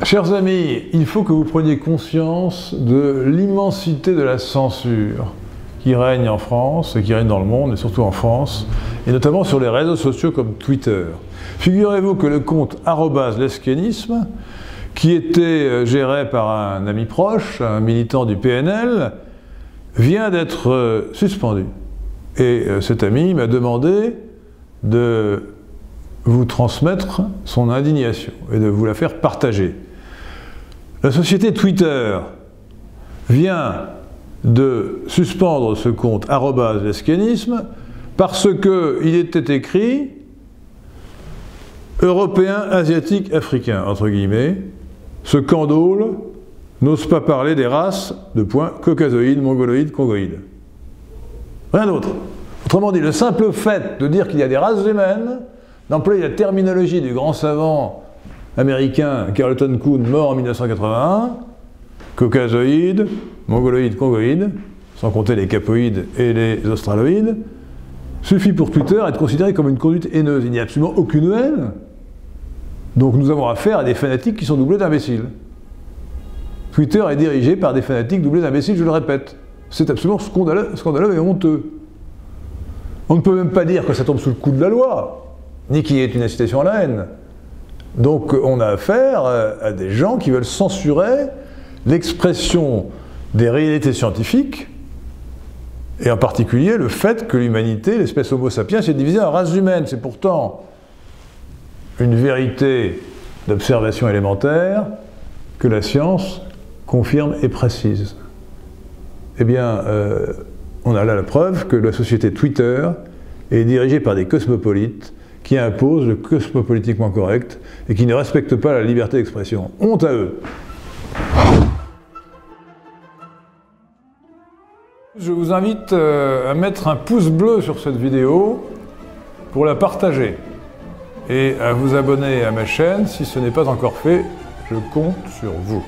Chers amis, il faut que vous preniez conscience de l'immensité de la censure qui règne en France, et qui règne dans le monde, et surtout en France, et notamment sur les réseaux sociaux comme Twitter. Figurez-vous que le compte @lesquianisme, qui était géré par un ami proche, un militant du PNL, vient d'être suspendu. Et cet ami m'a demandé de vous transmettre son indignation et de vous la faire partager. La société Twitter vient de suspendre ce compte @lesquianisme parce qu'il était écrit « Européen, asiatique, africain », entre guillemets. Ce candole n'ose pas parler des races de points caucasoïdes, mongoloïdes, congoïdes. Rien d'autre. Autrement dit, le simple fait de dire qu'il y a des races humaines, d'employer la terminologie du grand savant américain Carleton Coon, mort en 1981, caucasoïdes, mongoloïdes, congoïdes, sans compter les capoïdes et les australoïdes, suffit pour Twitter à être considéré comme une conduite haineuse. Il n'y a absolument aucune haine. Donc nous avons affaire à des fanatiques qui sont doublés d'imbéciles. Twitter est dirigé par des fanatiques doublés d'imbéciles, je le répète. C'est absolument scandaleux et honteux. On ne peut même pas dire que ça tombe sous le coup de la loi, ni qu'il y ait une incitation à la haine. Donc on a affaire à des gens qui veulent censurer l'expression des réalités scientifiques, et en particulier le fait que l'humanité, l'espèce Homo sapiens, est divisée en races humaines. C'est pourtant une vérité d'observation élémentaire que la science confirme et précise. Eh bien, on a là la preuve que la société Twitter est dirigée par des cosmopolites qui imposent le cosmopolitiquement correct et qui ne respectent pas la liberté d'expression. Honte à eux! Je vous invite à mettre un pouce bleu sur cette vidéo pour la partager et à vous abonner à ma chaîne si ce n'est pas encore fait. Je compte sur vous.